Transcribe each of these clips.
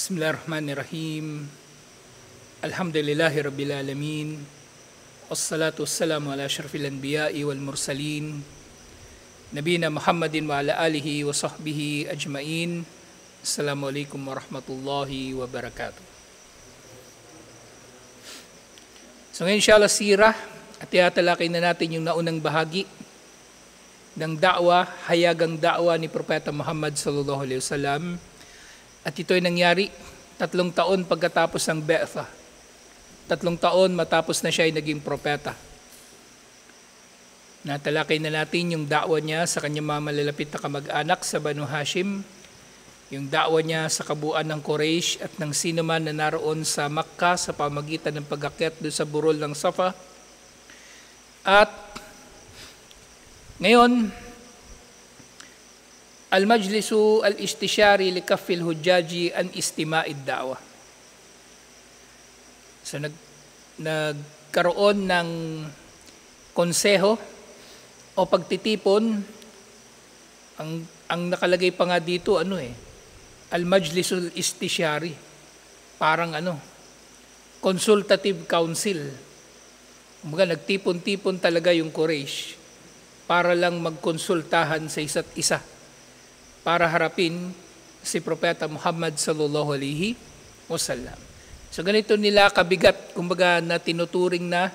Bismillahirrahmanirrahim. Alhamdulillahi Rabbil Alamin. Wassalatu wassalamu ala asyrafil anbiya'i wal mursalin. Nabina Muhammadin wa ala alihi wa sahbihi ajmain. Assalamualaikum warahmatullahi wabarakatuh. So ngayon inshallah sirah at iatalakay na natin yung naunang bahagi ng da'wa, hayagang da'wa ni Propeta Muhammad sallallahu alaihi wasallam. At ito ay nangyari 3 taon pagkatapos ng Be'tha. 3 taon matapos na siya ay naging propeta. Natalakay na natin yung da'wa niya sa kanyang mga malalapit na kamag-anak sa Banu Hashim, yung da'wa niya sa kabuuan ng Quraysh at ng sino man na naroon sa Makkah sa pamagitan ng pag-akyat doon sa burol ng Safa. At ngayon, Al-Majlisu al-Istishari likafil hujjaji an istima'id da'wa. So nagkaroon ng konseho o pagtitipon, ang nakalagay pa nga dito Al-Majlisu al-Istishari, parang consultative council. Kumbaga nagtipon-tipon talaga yung Quraysh para lang magkonsultahan sa isa't isa, para harapin si Propeta Muhammad sallallahu alaihi wasallam. So ganito nila kabigat, kumbaga na tinuturing na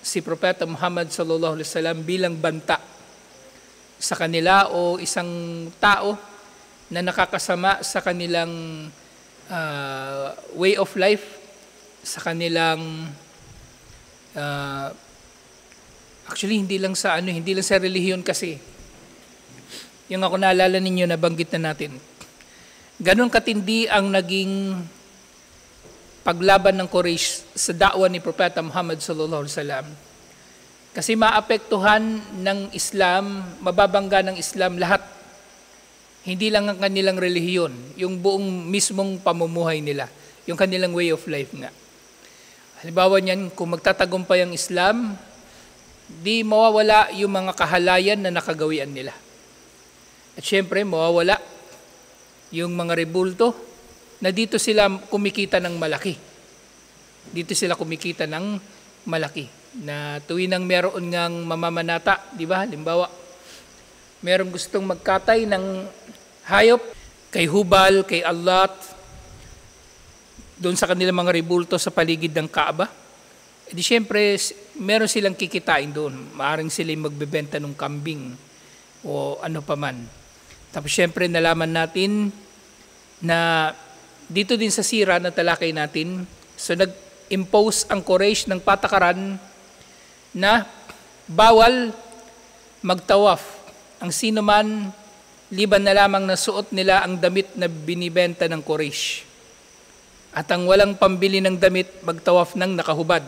si Propeta Muhammad sallallahu alaihi wasallam bilang banta sa kanila o isang tao na nakakasama sa kanilang way of life, sa kanilang actually hindi lang sa relihiyon kasi. Yung ako naalala ninyo, nabanggit na natin. Ganon katindi ang naging paglaban ng Quraysh sa da'wa ni Propeta Muhammad sallallahu alaihi wasallam. Kasi maapektuhan ng Islam, mababangga ng Islam lahat. Hindi lang ang kanilang relihiyon, yung buong mismong pamumuhay nila, yung kanilang way of life nga. Halimbawa niyan, kung magtatagumpay ang Islam, di mawawala yung mga kahalayan na nakagawian nila. At syempre, mawawala yung mga rebulto na dito sila kumikita ng malaki. Dito sila kumikita ng malaki. Na tuwing nang meron ngang mamamanata, di ba? Halimbawa, meron gustong magkatay ng hayop kay Hubal, kay Allat, doon sa kanilang mga rebulto sa paligid ng Kaaba. E di syempre, meron silang kikitain doon. Maaring sila magbebenta ng kambing o ano pa man. Tapos syempre nalaman natin na dito din sa sira na talakay natin, so nag-impose ang Quraysh ng patakaran na bawal magtawaf ang sino man liban na lamang na suot nila ang damit na binibenta ng Quraysh. At ang walang pambili ng damit magtawaf ng nakahubad.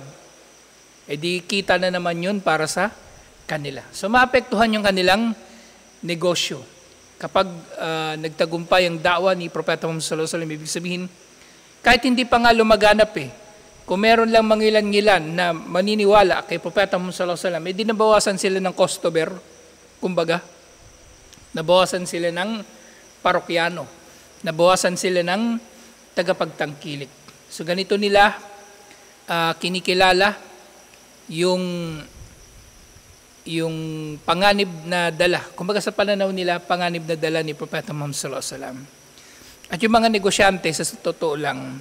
E di kita na naman yun para sa kanila. So maapektuhan yung kanilang negosyo. Kapag nagtagumpay ang da'wa ni Propeta Muhammad sallallahu alaihi wasallam, ibig sabihin, kahit hindi pa nga lumaganap kung meron lang mangilan-ngilan na maniniwala kay Propeta Muhammad sallallahu alaihi wasallam, di nabawasan sila ng customer, kumbaga, nabawasan sila ng parokyano, nabawasan sila ng tagapagtangkilik. So ganito nila kinikilala yung panganib na dala. Kumbaga sa pananaw nila, panganib na dala ni Propeta Muhammad sallallahu alaihi wasallam. At yung mga negosyante, sa totoo lang,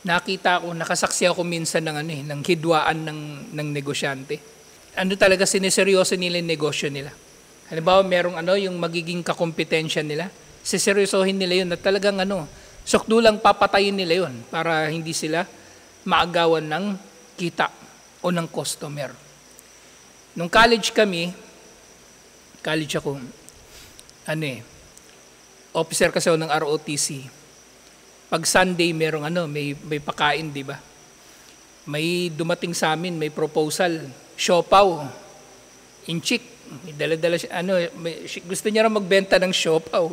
nakita ko, nakasaksi ako minsan ng hidwaan ng negosyante. Ano talaga sineseryoso nila yung negosyo nila. Halimbawa, merong yung magiging kakompetensya nila, siseryosohin nila yun at talagang sukdulang papatayin nila yun para hindi sila maagawan ng kita o ng customer. Nung college ako, officer kasi ako ng ROTC. Pag Sunday, merong may pakain, di ba? May dumating sa amin, may proposal, siopaw, inchik. May dala-dala siya, gusto niya rin magbenta ng siopaw.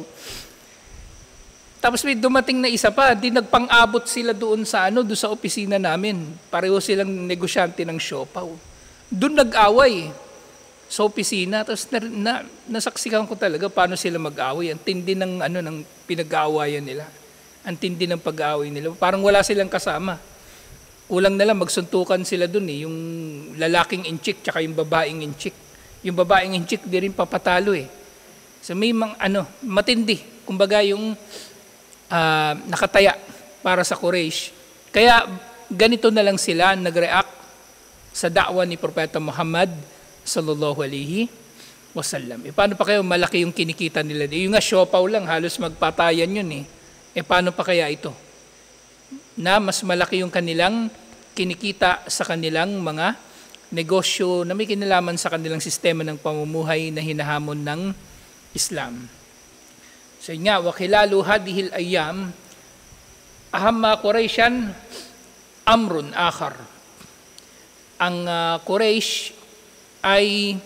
Tapos may dumating na isa pa, di nagpang-abot sila doon sa opisina namin. Pareho silang negosyante ng siopaw. Doon nag-away sa opisina, tapos nasaksikan ko talaga paano sila mag-away. Ang tindi ng pinag-aawayan nila. Ang tindi ng pag-aaway nila. Parang wala silang kasama. Kulang na lang magsuntukan sila dun eh. Yung lalaking inchik tsaka yung babaeng inchik. Yung babaeng inchik di rin papatalo eh. So may matindi. Kumbaga yung nakataya para sa Quraysh. Kaya ganito na lang sila nag-react sa da'wa ni Propeta Muhammad sallallahu alaihi wasallam. Paano pa kayo malaki yung kinikita nila? Yung nga siopaw lang, halos magpatayan yun eh. Paano pa kaya ito? Na mas malaki yung kanilang kinikita sa kanilang mga negosyo na may kinalaman sa kanilang sistema ng pamumuhay na hinahamon ng Islam. So yun nga, wakilalu hadihil ayyam ahamma Quraisyan amrun akhar. Ang Quraysh ay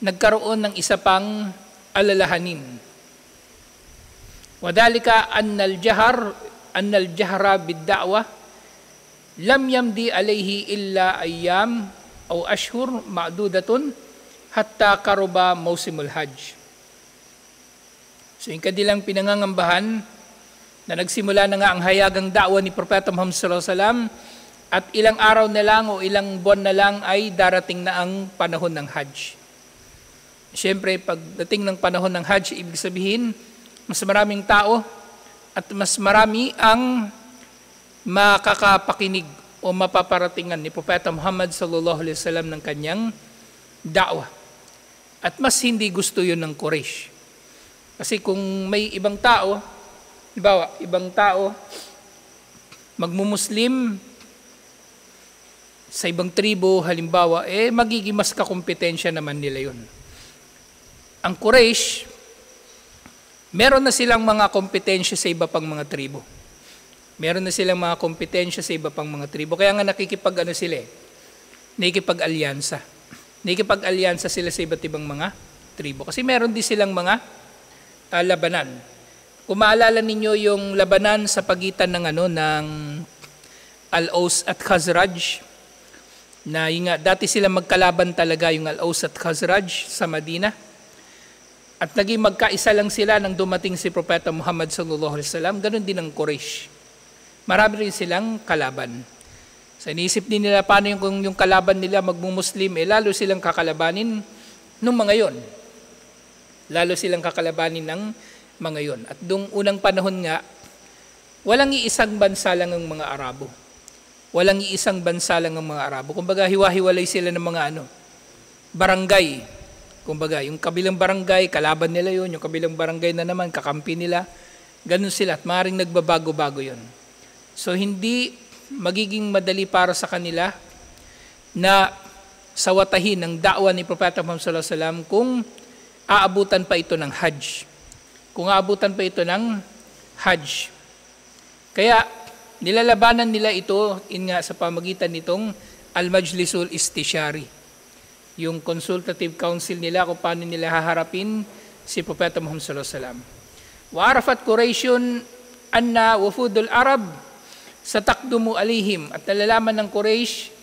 nagkaroon ng isa pang alalahanin. Wadhalika annal jahra bid-da'wa lam yamdi alayhi illa ayyam aw ashhur ma'dudatun hatta karuba mausimul hajj. So yung kanilang pinangangambahan na nagsimula na nga ang hayagang da'wa ni Propeta Muhammad sallallahu alaihi wasallam at ilang araw na lang o ilang buwan na lang ay darating na ang panahon ng hajj. Siyempre, pagdating ng panahon ng hajj, ibig sabihin, mas maraming tao at mas marami ang makakapakinig o mapaparatingan ni Propeta Muhammad sallallahu alaihi wasallam ng kanyang da'wa. At mas hindi gusto yun ng Quraysh. Kasi kung may ibang tao, magmumuslim sa ibang tribo, halimbawa, magiging mas kakompetensya naman nila yun. Ang Quraysh, meron na silang mga kompetensya sa iba pang mga tribo. Meron na silang mga kompetensya sa iba pang mga tribo. Kaya nga nakikipag-alyansa. Nakikipag-alyansa sila sa iba't ibang mga tribo. Kasi meron din silang mga labanan. Kung maalala ninyo yung labanan sa pagitan ng Al-Aus at Khazraj, na dati sila magkalaban talaga yung Al-Aus at Khazraj sa Madina. At naging magkaisa lang sila nang dumating si Propeta Muhammad sallallahu alaihi wasallam. Ganon din ang Quraysh. Marami rin silang kalaban. So iniisip din nila paano yung kalaban nila magmumuslim, lalo silang kakalabanin nung mga yon. Lalo silang kakalabanin ng mga yon. At dung unang panahon nga, walang iisang bansa lang ang mga Arabo. Walang iisang bansa lang ang mga Arabo. Kumbaga hiwa-hiwalay sila ng mga barangay. Kumbaga yung kabilang barangay, kalaban nila yon. Yung kabilang barangay na naman, kakampi nila. Ganun sila at maaaring nagbabago-bago yon. So hindi magiging madali para sa kanila na sawatahin ang da'wa ni Propeta Muhammad sallallahu alaihi wasallam kung aabutan pa ito ng Hajj. Kung aabutan pa ito ng Hajj. Kaya nilalabanan nila ito sa pamagitan nitong Al-Majlisul Istishari. Yung consultative council nila kung paano nila haharapin si Propeta Muhammad sallallahu alaihi wasallam. Wa arafat Qurayshun anna wufudul Arab satakdumu alihim, at nalalaman ng Quraysh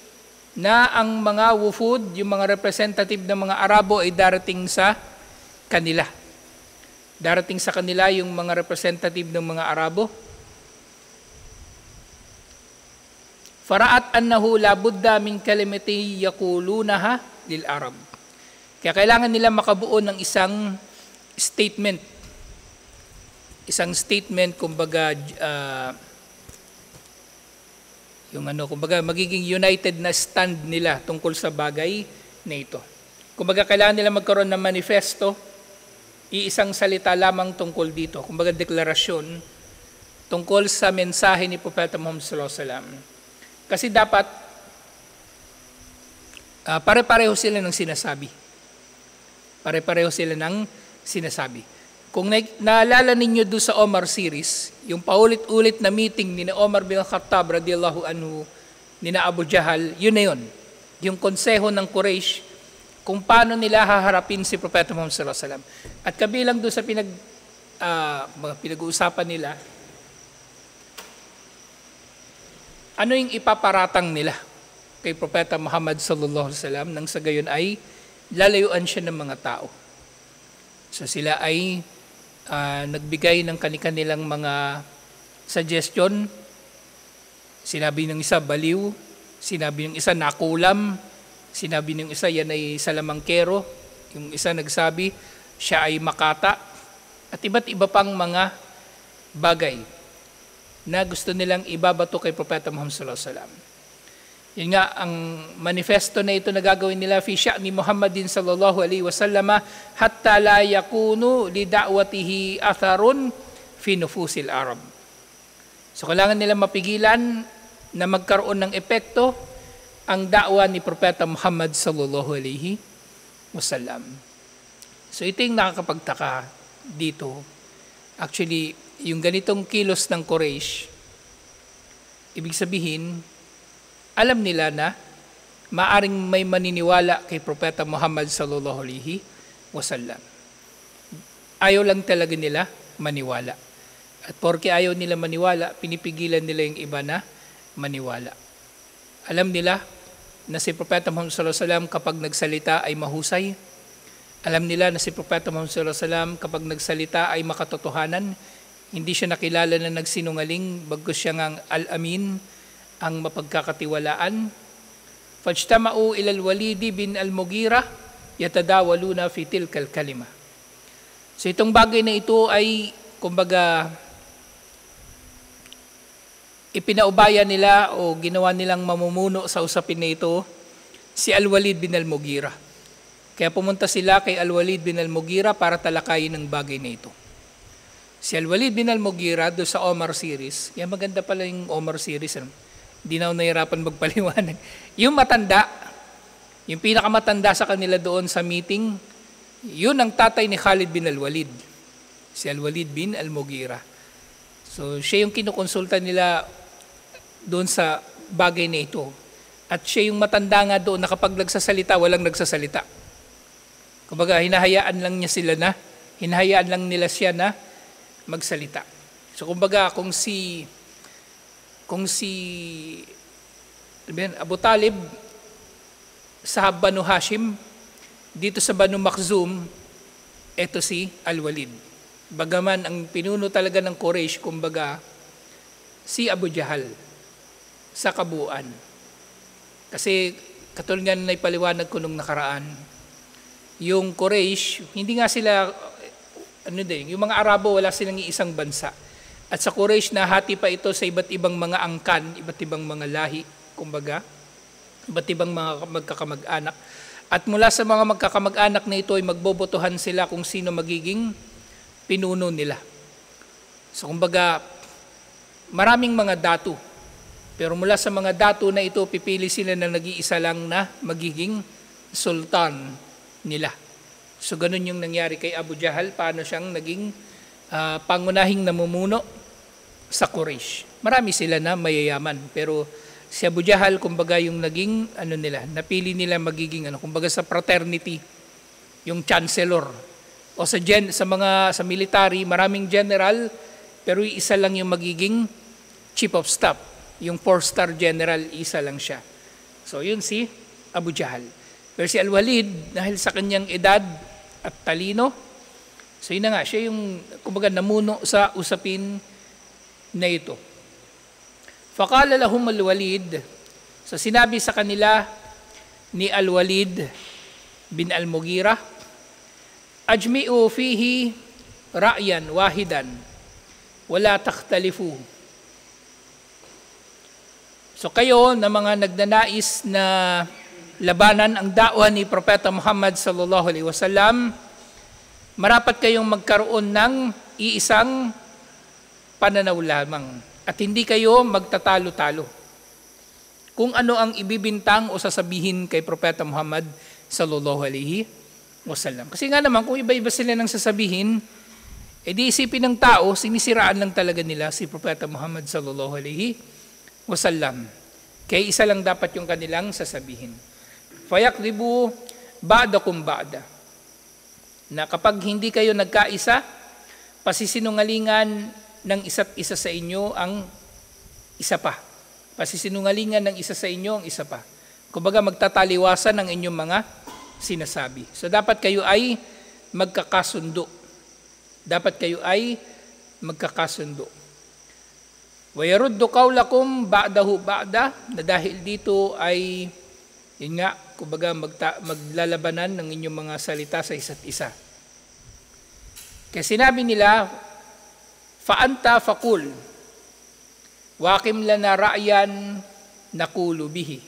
na ang mga wufud, yung mga representative ng mga Arabo ay darating sa kanila. Darating sa kanila yung mga representative ng mga Arabo. Faraat annahu la budda min kalimati yaqulunaha lil Arab. Kaya kailangan nila makabuo ng isang statement. Isang statement, kumbaga kumbaga magiging united na stand nila tungkol sa bagay na ito. Kumbaga kailangan nila magkaroon ng manifesto, iisang salita lamang tungkol dito, kumbaga deklarasyon tungkol sa mensahe ni Propeta Muhammad sallallahu alaihi wasallam. Kasi dapat pare-pareho sila ng sinasabi. Pare-pareho sila ng sinasabi. Kung naalala ninyo doon sa Omar series, yung paulit-ulit na meeting ni Omar bin Khattab radiyallahu anhu, ni Abu Jahal, yun na yun. Yung konseho ng Quraysh, kung paano nila haharapin si Propeta Muhammad sallallahu alaihi wasallam. At kabilang doon sa pinag-uusapan nila, ano yung ipaparatang nila kay Propeta Muhammad sallallahu alaihi wasallam nang sa gayon ay lalayuan siya ng mga tao. So sila ay nagbigay ng kanilang mga suggestion. Sinabi ng isa, baliw. Sinabi ng isa, nakulam. Sinabi ng isa, yan ay salamangkero. Yung isa nagsabi, siya ay makata. At iba't iba pang mga bagay na gusto nilang ibabato kay Propeta Muhammad sallallahu alaihi wasallam. Yun nga, ang manifesto na ito na gagawin nila, fi sya'ni Muhammadin sallallahu alaihi wasallam, hatta la yakunu li da'watihi atharun fi nufusil Arab. So kailangan nila mapigilan na magkaroon ng epekto ang da'wa ni Propeta Muhammad sallallahu alaihi wasallam. So ito yung nakakapagtaka dito. Actually, yung ganitong kilos ng Quraysh, ibig sabihin, alam nila na maaring may maniniwala kay Propeta Muhammad sallallahu alaihi wasallam. Ayaw lang talaga nila maniwala. At porke ayaw nila maniwala, pinipigilan nila yung iba na maniwala. Alam nila na si Propeta Muhammad sallallahu alaihi wasallam kapag nagsalita ay mahusay. Alam nila na si Propeta Muhammad sallallahu alaihi wasallam kapag nagsalita ay makatotohanan. Hindi siya nakilala na nagsinungaling, bagkus siya ngang al-amin, ang mapagkakatiwalaan. Fajtama'u ila al-Walid bin al-Mughira yatadawaluna fi tilkal kalima. So itong bagay na ito ay kumbaga ipinaubaya nila o ginawa nilang mamumuno sa usapin na ito si Al-Walid bin al-Mughira. Kaya pumunta sila kay Al-Walid bin al-Mughira para talakayin ang bagay na ito. Si Al-Walid bin al-Mughira do sa Omar series, kaya maganda pala yung Omar series. Hindi na ako nahirapan magpaliwanag. Yung matanda, yung pinakamatanda sa kanila doon sa meeting, yun ang tatay ni Khalid bin al-Walid. Si Al-Walid bin al-Mughira. So siya yung kinukonsulta nila doon sa bagay na ito. At siya yung matanda nga doon na kapag nagsasalita, walang nagsasalita. Kumbaga, hinahayaan lang nila siya na magsalita. So kumbaga, kung si Abu Talib sa Banu Hashim, dito sa Banu Makhzum, eto si Al-Walid. Bagaman ang pinuno talaga ng Quraysh, kumbaga, si Abu Jahal sa kabuuan. Kasi katulad nga na ipaliwanag ko nung nakaraan, yung Quraysh, hindi nga sila, yung mga Arabo, wala silang isang bansa. At sa Quraysh, nahati pa ito sa iba't ibang mga angkan, iba't ibang mga lahi, kumbaga, iba't ibang mga magkakamag-anak. At mula sa mga magkakamag-anak na ito ay magbobotohan sila kung sino magiging pinuno nila. So kumbaga, maraming mga datu. Pero mula sa mga datu na ito, pipili sila na nag-iisa lang na magiging sultan nila. So ganun yung nangyari kay Abu Jahal, paano siyang naging pangunahing namumuno sa Quraysh. Marami sila na mayayaman, pero si Abu Jahal, kumbaga yung naging, napili nila magiging, kumbaga sa fraternity, yung chancellor. O sa military, maraming general, pero isa lang yung magiging chief of staff. Yung 4-star general, isa lang siya. So yun si Abu Jahal. Pero si Al-Walid, dahil sa kanyang edad at talino, so yun na nga, siya yung kumbaga namuno sa usapin na ito. Faqala lahum Al-Walid, so sinabi sa kanila ni Al-Walid bin Al-Mughira, ajmi'u fihi ra'yan wahidan, wala takhtalifu. So kayo na mga nagnanais na labanan ang da'wa ni Propeta Muhammad sallallahu alaihi wasallam, marapat kayong magkaroon ng iisang pananaw lamang at hindi kayo magtatalo-talo. Kung ano ang ibibintang o sasabihin kay Propeta Muhammad sallallahu alaihi wasallam. Kasi nga naman, kung iba-iba sila nang sasabihin, di isipin ng tao, sinisiraan lang talaga nila si Propeta Muhammad sallallahu alaihi wasallam. Kaya isa lang dapat yung kanilang sasabihin. Fayakdibu ba'dakum ba'da. Na kapag hindi kayo nagkaisa, pasisinungalingan ng isa't isa sa inyo ang isa pa. Pasisinungalingan ng isa sa inyo ang isa pa. Kumbaga magtataliwasan ng inyong mga sinasabi. So dapat kayo ay magkakasundo. Dapat kayo ay magkakasundo. وَيَرُدُّ قَوْلَكُمْ بَعْدَهُ بَعْدَ, na dahil dito ay, yun nga, kumbaga maglalabanan ng inyong mga salita sa isa't isa. Kaya sinabi nila, فَأَنْتَ فَقُلْ وَاقِمْ لَنَا رَأْيًا نَقُولُ بِهِ.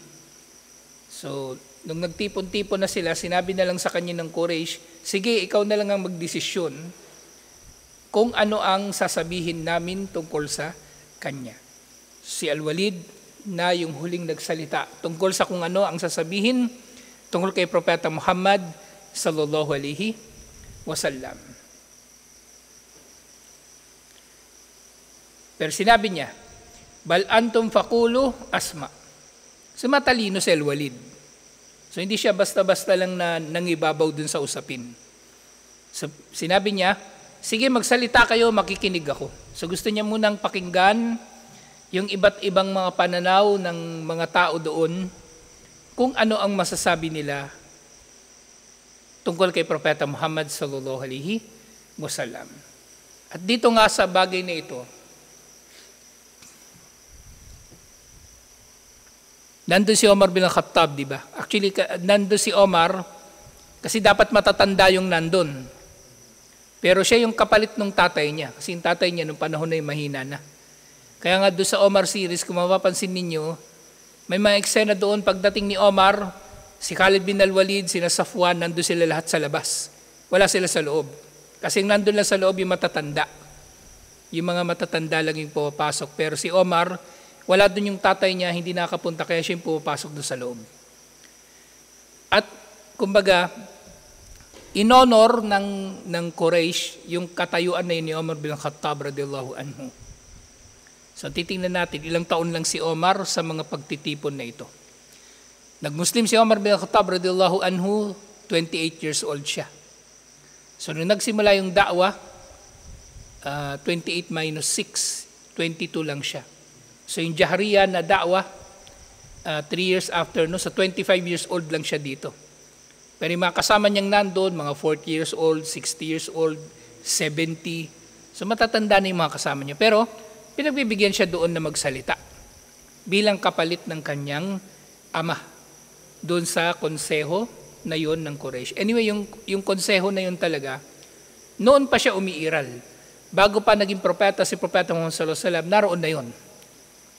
So, nung nagtipon-tipon na sila, sinabi na lang sa kanya ng Quraysh, sige, ikaw na lang ang magdesisyon kung ano ang sasabihin namin tungkol sa kanya. Si Al-Walid na yung huling nagsalita tungkol sa kung ano ang sasabihin tungkol kay Propeta Muhammad sallallahu alaihi wasallam. Pero sinabi niya, bal antum faqulu asma. So matalino si Al-Walid. So hindi siya basta-basta lang na nangibabaw dun sa usapin. So sinabi niya, sige, magsalita kayo, makikinig ako. So gusto niya munang pakinggan yung iba't ibang mga pananaw ng mga tao doon kung ano ang masasabi nila tungkol kay Propeta Muhammad sallallahu alaihi wasallam. At dito nga sa bagay na ito, nandun si Omar bin Khattab, di ba? Actually, nandun si Omar kasi dapat matatanda yung nandun. Pero siya yung kapalit ng tatay niya. Kasi yung tatay niya nung panahon na yung mahina na. Kaya nga doon sa Omar series, kung mapapansin ninyo, may mga eksena doon pagdating ni Omar, si Khalid bin Al-Walid, sina Safwan, nandun sila lahat sa labas. Wala sila sa loob. Kasi nandun lang sa loob yung matatanda. Yung mga matatanda lang yung pumapasok. Pero si Omar, wala doon yung tatay niya, hindi nakapunta, kaya siya yung pumapasok doon sa loob. At kumbaga, in-honor ng Quraysh yung katayuan na yun ni Omar bin Khattab radiyallahu anhu. So titingnan natin, ilang taon lang si Omar sa mga pagtitipon na ito. Nag-Muslim si Omar bin Khattab radiyallahu anhu, 28 years old siya. So nung nagsimula yung da'wah, 28 minus 6, 22 lang siya. So yung Jahriya na da'wah, 3 years after, no, so 25 years old lang siya dito. Pero yung mga kasama niyang nandun, mga 40 years old, 60 years old, 70. So matatanda na yung mga kasama niya. Pero pinagbibigyan siya doon na magsalita bilang kapalit ng kanyang ama doon sa konseho na yon ng Quraysh. Anyway, yung konseho na yon talaga, noon pa siya umiiral. Bago pa naging propeta si Propeta Muhammad sallallahu alaihi wasallam, naroon na yon.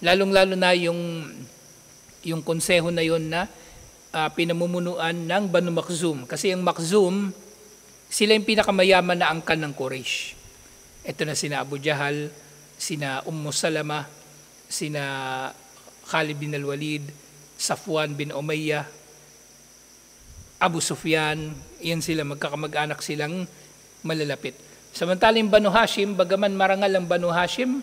Lalong-lalo na yung konseho na yon na pinamumunuan ng Banu Makhzum. Kasi yung Makhzum, sila yung pinakamayaman na angkan ng Quraysh. Ito na sina Abu Jahal, sina Salama, sina Khalid bin Al-Walid, Safwan bin Umayyah, Abu Sufyan, yan sila, magkakamag-anak silang malalapit. Samantalang Banu Hashim, bagaman marangal ang Banu Hashim,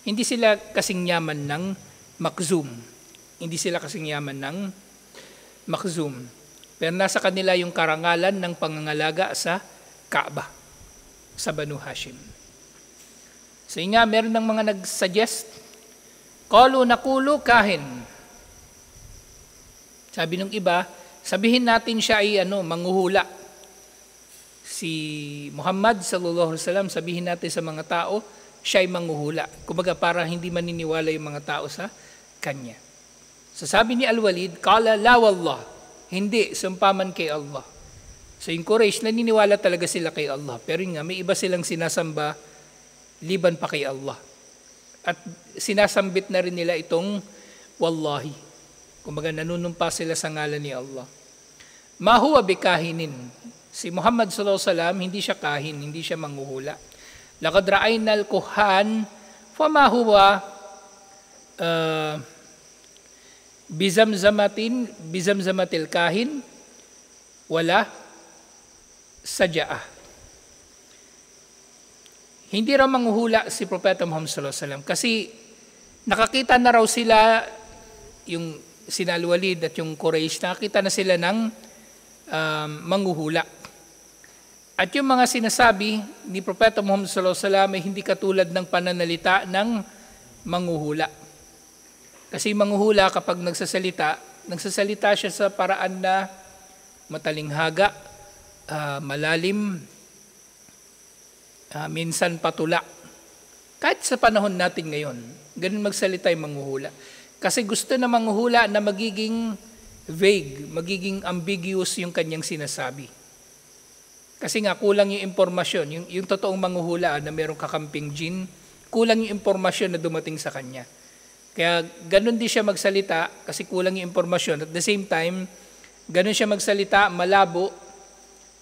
hindi sila kasing yaman ng Makhzum. Hindi sila kasing yaman ng Makhzum. Pero nasa kanila yung karangalan ng pangangalaga sa Kaaba, sa Banu Hashim. So yun nga, meron ng mga nag-suggest, qalu naqulu kahin. Sabi ng iba, sabihin natin siya ay manghuhula. Si Muhammad sallallahu alaihi wasallam, sabihin natin sa mga tao, siya ay manghuhula. Kumbaga para hindi maniniwala yung mga tao sa kanya. So sabi ni Al-Walid, qala la wallah, hindi, sumpaman kay Allah. So yung Quraysh, naniniwala talaga sila kay Allah. Pero yun nga, may iba silang sinasamba liban pa kay Allah. At sinasambit na rin nila itong wallahi. Kumbaga nanunumpa sila sa ngalan ni Allah. Ma huwa bikahinin. Si Muhammad sallallahu alaihi wasallam, hindi siya kahin, hindi siya manghuhula. Laqad ra'ayna al-kuhan fama huwa bizamzamatil kahin wala saja'ah. Hindi raw manghuhula si Propeta Muhammad sallallahu alaihi wasallam kasi nakakita na raw sila, yung sina Al-Walid at yung Quraysh, nakakita na sila ng manghuhula. At yung mga sinasabi ni Propeta Muhammad sallallahu alaihi wasallam ay hindi katulad ng pananalita ng manghuhula. Kasi manghuhula kapag nagsasalita siya sa paraan na matalinghaga, malalim, minsan patula. Kahit sa panahon natin ngayon, ganun magsalita yung manghuhula. Kasi gusto na manghuhula na magiging vague, magiging ambiguous yung kanyang sinasabi. Kasi nga kulang yung impormasyon, yung totoong manghuhula na mayroong kakamping jinn, kulang yung impormasyon na dumating sa kanya. Kaya ganun din siya magsalita kasi kulang yung impormasyon. At the same time, ganun siya magsalita, malabo,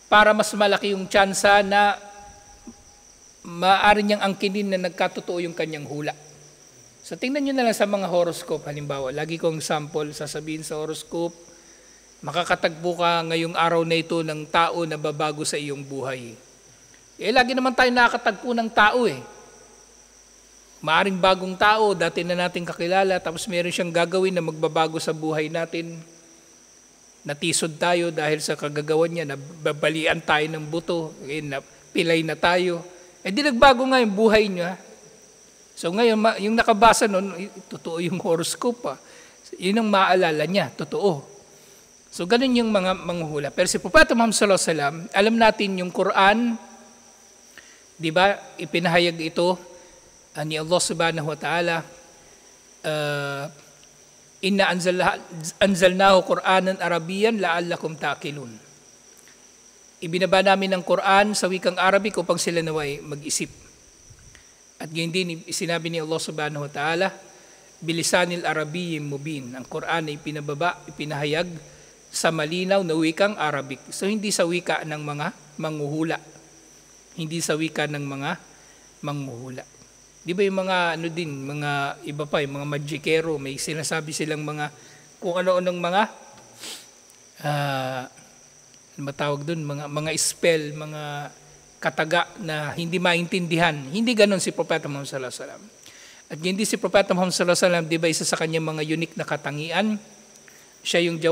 para mas malaki yung tsansa na maaari niyang angkinin na nagkatotoo yung kanyang hula. So tingnan nyo na lang sa mga horoscope, halimbawa, lagi kong sample sasabihin sa horoscope, makakatagpo ka ngayong araw na ito ng tao na babago sa iyong buhay. Lagi naman tayo nakakatagpo ng tao Maaring bagong tao, dati na natin kakilala, tapos meron siyang gagawin na magbabago sa buhay natin. Natisod tayo dahil sa kagagawan niya, nababalian tayo ng buto, pilay na tayo. Di nagbago nga yung buhay niya. So ngayon, yung nakabasa nun, totoo yung horoscope Yun ang maalala niya, totoo. So ganun yung mga manghuhula. Pero si Propeta Muhammad sallallahu alaihi wasallam, alam natin yung Quran, di ba, ipinahayag ito ni Allah subhanahu wa ta'ala, inna anzalnahu Qur'anan Arabiyan la'allakum ta'qilun. Ibinaba namin ang Quran sa wikang Arabic upang sila naway mag-isip. At ganyan din sinabi ni Allah subhanahu wa ta'ala, bilisanil Arabiyyim mubin. Ang Quran ay ipinahayag sa malinaw na wikang Arabic. So hindi sa wika ng mga manghuhula. Hindi sa wika ng mga manghuhula. Di ba yung mga mga iba pa, yung mga magikero, may sinasabi silang mga kung ano-anong mga matawag doon, mga spell, mga kataga na hindi maintindihan. Hindi ganon si Propeta Muhammad sallallahu alaihi wasallam. At hindi si Propeta Muhammad sallallahu alaihi wasallam, di ba isa sa kanyang mga unique na katangian, siya yung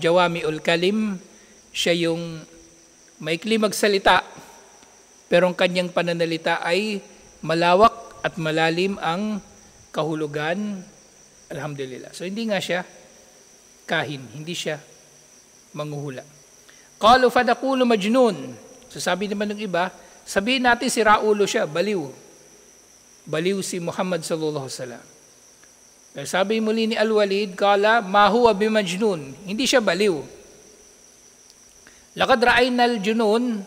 jawami'ul kalim, siya yung maikli magsalita, pero ang kanyang pananalita ay malawak at malalim ang kahulugan. Alhamdulillah. So hindi nga siya kahin, hindi siya manghuhula. Qalu fadaqulu majnun. So sabi naman ng iba, sabihin natin si Raulo siya, baliw. Baliw si Muhammad sallallahu alaihi wasallam. Pero sabi muli ni Al-Walid, qala ma huwa bimajnun. Hindi siya baliw. Laqad ra'ayna al-junun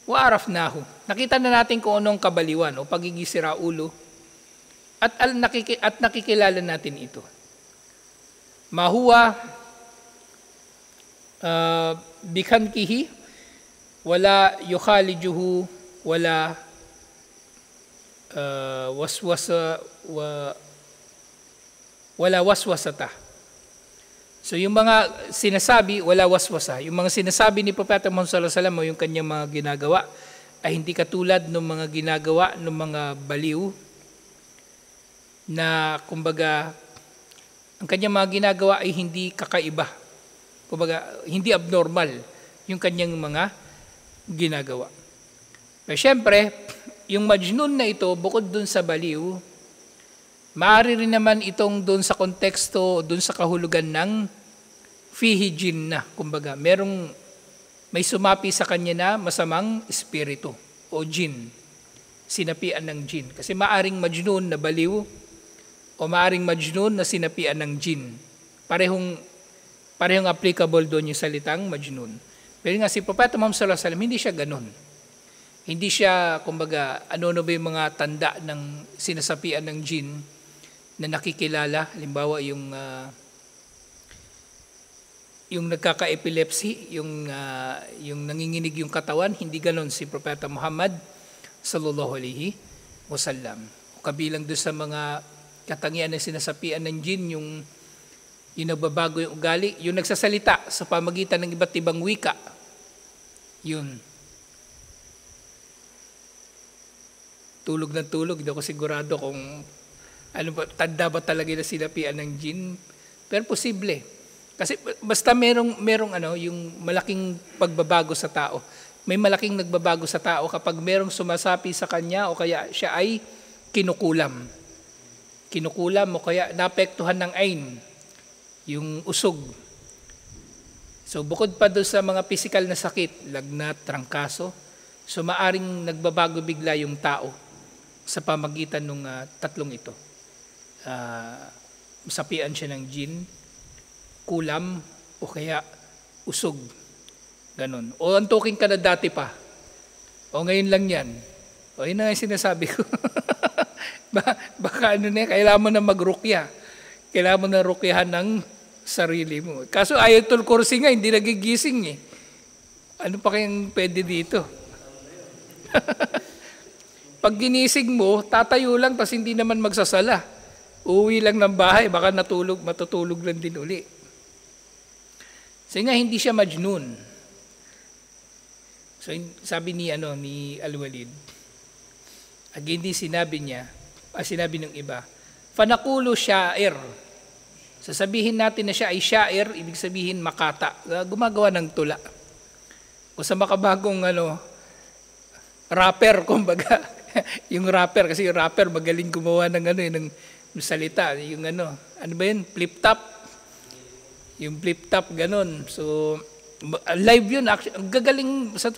wa arafnahu. Nakita na natin kung anong kabaliwan o pagiging si Raulo at nakikilala natin ito. Ma huwa bikhankihi wala yukhalijuhu wala wala waswasata. So yung mga sinasabi, wala waswasa. Yung mga sinasabi ni Propeta Muhammad sallallahu alaihi wasallam o yung kanyang mga ginagawa ay hindi katulad ng mga ginagawa ng mga baliw na kumbaga ang kanyang mga ginagawa ay hindi kakaiba. Kumbaga hindi abnormal yung kanyang mga ginagawa. Pero syempre, yung majnun na ito, bukod dun sa baliw, maaari rin naman itong dun sa konteksto, dun sa kahulugan ng fihi jinn na. Kumbaga, may sumapi sa kanya na masamang espiritu o jinn. Sinapian ng jinn. Kasi maaring majnun na baliw o maaring majnun na sinapian ng jinn. Parehong applicable doon yung salitang majnun. Pero nga si Propeta Muhammad sallallahu alaihi wasallam, hindi siya ganun. Hindi siya, kumbaga, ano ba yung mga tanda ng sinasapian ng jinn na nakikilala, halimbawa yung nagkaka-epilepsy, yung nanginginig yung katawan, hindi ganon si Propeta Muhammad sallallahu alaihi wasallam. Kabilang doon sa mga katangian na sinasapian ng jinn, yung nagbabago yung ugali, yung nagsasalita sa pamagitan ng iba't ibang wika, yun. Tulog ng tulog, hindi ako sigurado kung tanda ba talaga na sinapian ng jinn, pero posible. Kasi basta merong yung malaking pagbabago sa tao. May malaking nagbabago sa tao kapag merong sumasapi sa kanya o kaya siya ay kinukulam. Kinukulam o kaya naapektuhan ng ain, yung usog. So bukod pa doon sa mga physical na sakit, lagnat, trangkaso, so maaring nagbabago bigla yung tao sa pamagitan ng tatlong ito. Sapian siya ng jin, kulam, o kaya usog. Ganon. O antukin ka na dati pa. O ngayon lang yan. O yun na yung sinasabi ko. Baka kailangan mo na magrukya. Kailangan mo na rukyahan ng sarili mo. Kaso Ayatul Kursi nga, hindi nagigising eh. Ano pa kayang pwede dito? Pag ginising mo, tatayo lang, tapos hindi naman magsasala. Uuwi lang ng bahay, baka matutulog lang din uli. So nga, hindi siya majnun. So sabi ni Al-Walid, again din sinabi ng iba, fanakulo syair. Sasabihin natin na siya ay syair, ibig sabihin makata, gumagawa ng tula. O sa makabagong rapper, kumbaga, yung rapper, kasi yung rapper magaling gumawa ng salita, yung ano ba yun, flip top. Yung flip top, ganon. So, live yun, actually, gagaling sa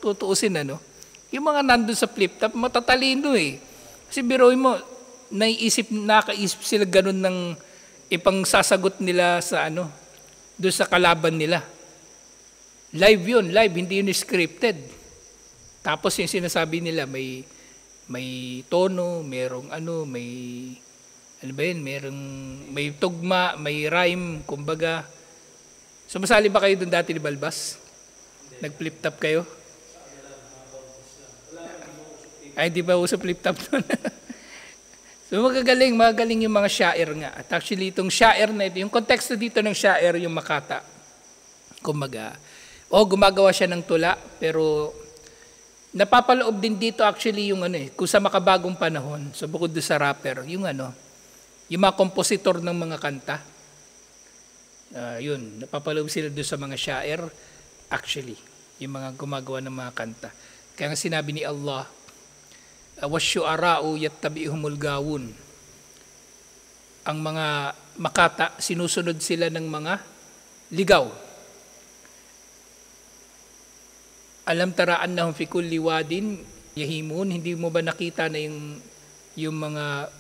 tutuusin, yung mga nandun sa flip top, matatalino eh. Kasi biruin mo, nakaisip sila ganun ng ipang sasagot nila sa doon sa kalaban nila. Live yun, live, hindi yun scripted. Tapos yung sinasabi nila, may tono, merong may tugma, may rhyme, kumbaga. Sumasali ba kayo doon dati ni Balbas? Nag-flip top kayo? Ay, hindi ba uso flip top doon? So magagaling yung mga syair nga. At actually itong syair na ito, yung konteksto dito ng syair, yung makata. Kumbaga, gumagawa siya ng tula, pero napapaloob din dito actually yung kung sa makabagong panahon, so bukod doon sa rapper, yung mga kompositor ng mga kanta. Napapaloob sila doon sa mga syair, actually, yung mga gumagawa ng mga kanta. Kaya nga sinabi ni Allah, wasyu'ara'u yattabi'uhumul gawun. Ang mga makata, sinusunod sila ng mga ligaw. Alam tara annahum fi kulli wadin yahimun, hindi mo ba nakita na yung mga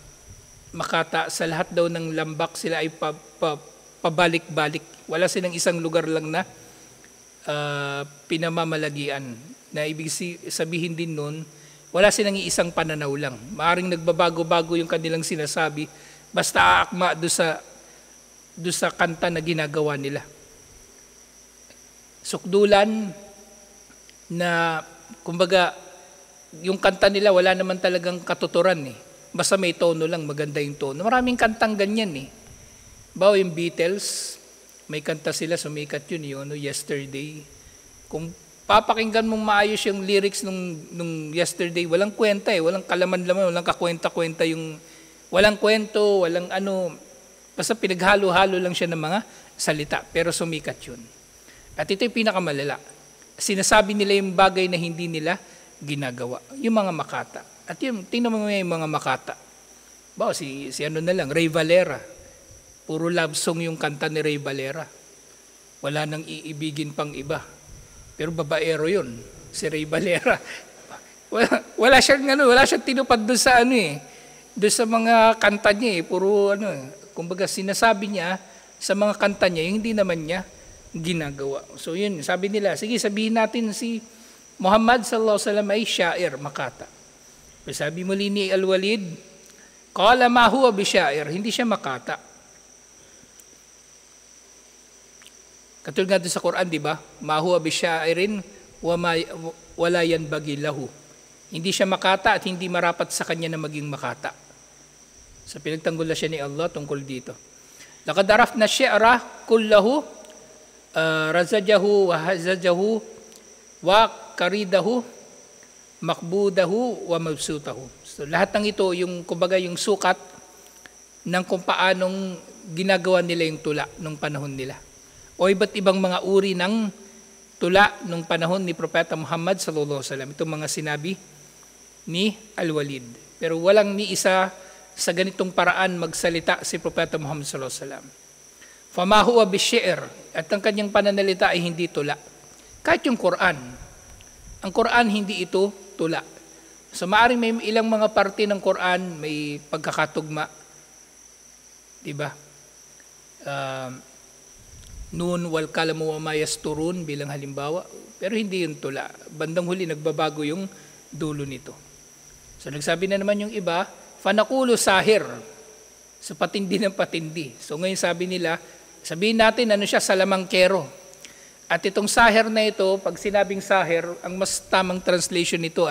makata sa lahat daw ng lambak sila ay pabalik-balik. Wala silang isang lugar lang na pinamamalagian. Na ibig sabihin din nun, wala silang isang pananaw lang. Maaring nagbabago-bago yung kanilang sinasabi, basta aakma doon sa kanta na ginagawa nila. Sukdulan na, kumbaga, yung kanta nila wala naman talagang katuturan eh. Basta may tono lang, maganda yung tono. Maraming kantang ganyan eh. Bawa yung Beatles, may kanta sila, sumikat yun, Yesterday. Kung papakinggan mong maayos yung lyrics nung Yesterday, walang kwenta eh, walang kalaman-laman, walang kakwenta-kwenta walang kwento, walang basta pinaghalo-halo lang siya ng mga salita, pero sumikat yun. At ito yung pinakamalala. Sinasabi nila yung bagay na hindi nila ginagawa, yung mga makata. At tingnan mo yung mga makata. Bawa si Ray Valera. Puro love song yung kanta ni Ray Valera. Wala nang iibigin pang iba. Pero babaero yun, si Ray Valera. Wala siyang tinupad doon sa doon sa mga kanta niya puro kumbaga sinasabi niya sa mga kanta niya, yung hindi naman niya ginagawa. So yun, sabi nila, sige sabihin natin si Muhammad sallallahu alaihi wasallam ay syair, makata. Pero sabi muli ni Al-Walid, qala ma huwa bi syair, hindi siya makata. Katulad nga doon sa Quran, di ba? Ma huwa bi syairin wala yanbaghi lahu. Hindi siya makata at hindi marapat sa kanya na maging makata. Sa pinagtanggol na siya ni Allah tungkol dito. Laqad arafna syi'ra kullahu razajahu wa hazajahu wa karidahu makbudahu wa mabsutahu. So lahat ng ito yung kumbaga yung sukat ng kung paanong ginagawa nila yung tula nung panahon nila. O iba't ibang mga uri ng tula nung panahon ni Propeta Muhammad sallallahu alaihi wasallam. Itong mga sinabi ni Al-Walid. Pero walang ni isa sa ganitong paraan magsalita si Propeta Muhammad sallallahu alaihi wasallam. Fama huwa bisy'r, at ang kanyang pananalita ay hindi tula. Kahit yung Quran. Ang Quran hindi ito tula. So maaring may ilang mga parte ng Quran may pagkakatugma, 'di ba? Nun wal kalamu wa ma yasturun bilang halimbawa, pero hindi yun tula. Bandang huli nagbabago yung dulo nito. So nagsabi na naman yung iba, fanaqulu sahir. So patindi ng patindi. So ngayon sabi nila, sabihin natin ano siya, salamangkero. At itong sahir na ito, pag sinabing sahir, ang mas tamang translation nito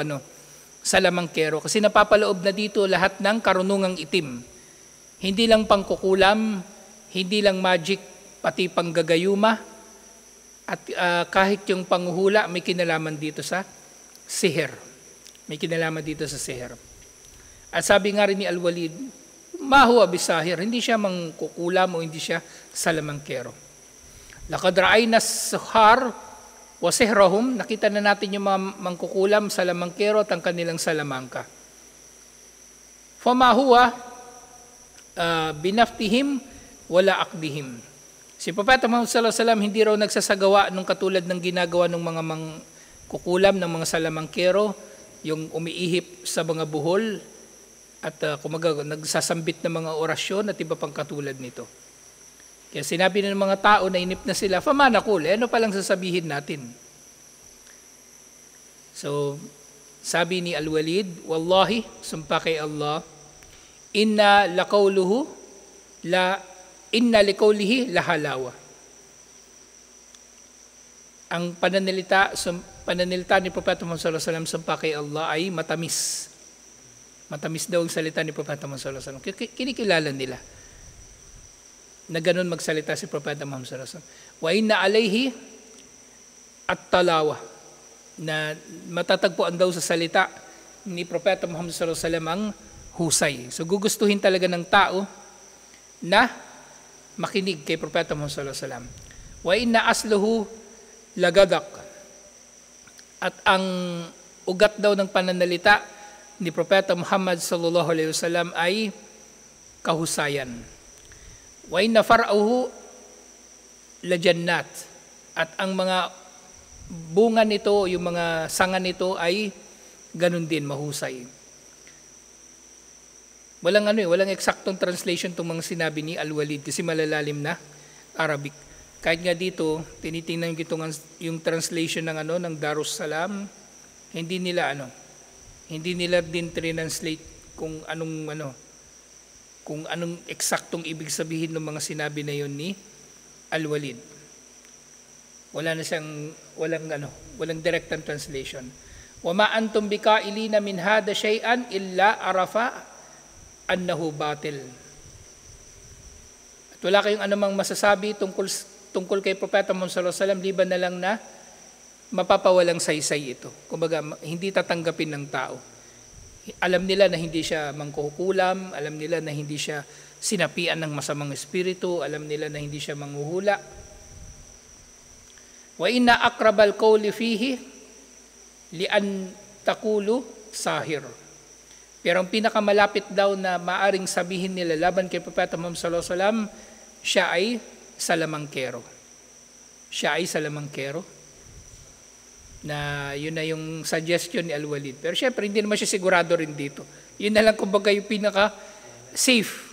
salamangkero. Kasi napapaloob na dito lahat ng karunungang itim. Hindi lang pangkukulam, hindi lang magic, pati panggagayuma, at kahit yung panghuhula, may kinalaman dito sa sihir. May kinalaman dito sa sihir. At sabi nga rin ni Al-Walid, mahuwa bisahir, hindi siya mangkukulam o hindi siya salamangkero. Laqad ra'ayna as-suhar wa sihrahum, nakita na natin yung mga mangkukulam, salamangkero at ang kanilang salamangka. Fama huwa binaftihim wala akdihim. Si Propeta Muhammad sallallahu alaihi wasallam hindi raw nagsasagawa nung katulad ng ginagawa ng mga mangkukulam, ng mga salamangkero, yung umiihip sa mga buhol at nagsasambit ng mga orasyon at iba pang katulad nito. Kaya sinabi ng mga tao na inip na sila, famanakul, ano palang sasabihin natin? So, sabi ni Al-Walid, wallahi, sumpa kay Allah, inna liqawlihi lahalawa. Ang pananalita ni Propeta Muhammad sallallahu alaihi wasallam sumpa kay Allah ay matamis. Matamis daw ang salita ni Propeta Muhammad sallallahu alaihi wasallam. Kinikilala nila na ganun magsalita si Propeta Muhammad sallallahu alaihi wasallam. Wa inna alayhi at-talawa, na matatagpuan daw sa salita ni Propeta Muhammad sallallahu alaihi wasallam ang husay. So gugustuhin talaga ng tao na makinig kay Propeta Muhammad sallallahu alaihi wasallam. Wa inna asluhu lagadak, at ang ugat daw ng pananalita ni Propeta Muhammad sallallahu alaihi wasallam ay kahusayan. Wa inna far'uhu lajannat, at ang mga bunga nito, yung mga sanga nito ay ganun din, mahusay. Walang eksaktong translation itong mga sinabi ni Al-Walid kasi malalalim na Arabic. Kahit nga dito, tinitingnan yung translation ng Darussalam, hindi nila din translate kung anong eksaktong ibig sabihin ng mga sinabi na yon ni Al-Walid. Walang direct translation. Wa ma antum bikailina min hada shay'an illa arafa annahu batil. At wala kayong anumang masasabi tungkol kay Propeta Muhammad sallallahu alaihi wasallam liban na lang na mapapawalang saysay ito. Kumbaga hindi tatanggapin ng tao. Alam nila na hindi siya mangkukulam, alam nila na hindi siya sinapian ng masamang espiritu, alam nila na hindi siya manghuhula. Wa inna aqrabal qawli fihi li an taqulu sahir. Pero ang pinakamalapit daw na maaring sabihin nila laban kay Propeta Muhammad sallallahu alaihi wasallam, siya ay salamangkero. Siya ay salamangkero. Na yun na yung suggestion ni Al-Walid. Pero syempre, hindi naman siya sigurado rin dito. Yun na lang kumbaga yung pinaka-safe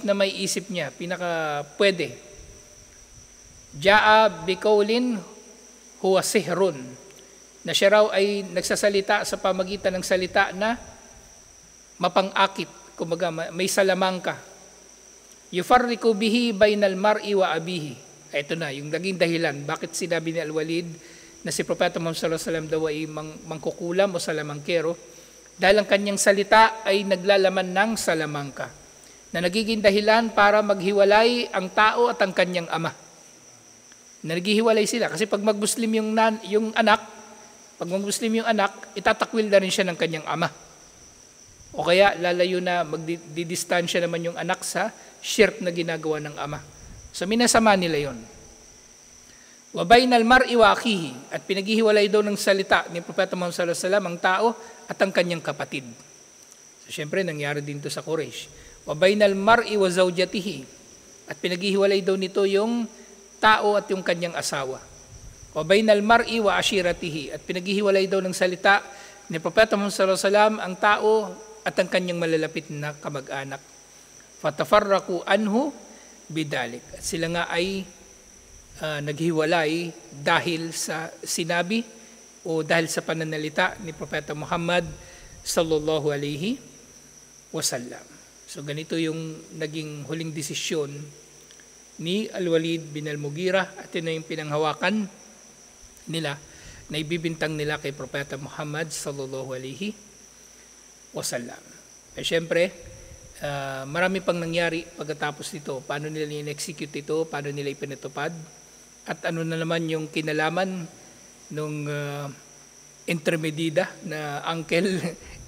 na may isip niya, pinaka-pwede. Ja'a biqawlin huwa sihrun, na siya raw ay nagsasalita sa pamagitan ng salita na mapang-akit, kumbaga may salamangka. Yufarriqu bihi bainal mar'i wa abihi. Ito na, yung naging dahilan. Bakit sinabi ni Al-Walid na si Propeta Muhammad sallallahu alaihi wasallam daw ay mangkukulam o salamangkero? Dahil ang kanyang salita ay naglalaman ng salamangka, na nagiging dahilan para maghiwalay ang tao at ang kanyang ama. Na naghihiwalay sila. Kasi pag mag-Muslim yung anak, itatakwil na rin siya ng kanyang ama. O kaya lalayo na magdidistansya naman yung anak sa shirk na ginagawa ng ama. So minasama nila yon. Wa bainal mar'i wa akhihi, at pinaghihiwalay daw ng salita ni Propeta Muhammad sallallahu alaihi wasallam ang tao at ang kanyang kapatid. So syempre nangyari din to sa Quraysh. Wa bainal mar'i wa zawjatihi, at pinaghihiwalay daw nito yung tao at yung kanyang asawa. Wa bainal mar'i wa ashiratihi, at pinaghihiwalay daw ng salita ni Propeta Muhammad sallallahu alaihi wasallam ang tao at ang kanyang malalapit na kamag-anak. Fatafarraqu anhu bidalik. At sila nga ay naghiwalay dahil sa sinabi o dahil sa pananalita ni Propeta Muhammad sallallahu alaihi wasallam. So ganito yung naging huling desisyon ni Al-Walid bin Al-Mughirah at ito yung pinanghawakan nila na ibibintang nila kay Propeta Muhammad sallallahu alaihi wasallam. Eh syempre, marami pang nangyari pagkatapos nito. Paano nila in-execute ito, paano nila ipinatupad, at ano na naman yung kinalaman nung intermedida na uncle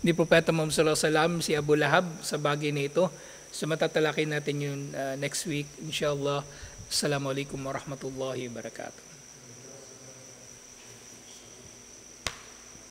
ni Propeta Muhammad sallallahu alaihi wasallam, si Abu Lahab, sa bagay na ito. So matatalakay natin yun next week, inshallah. Assalamualaikum warahmatullahi wabarakatuh.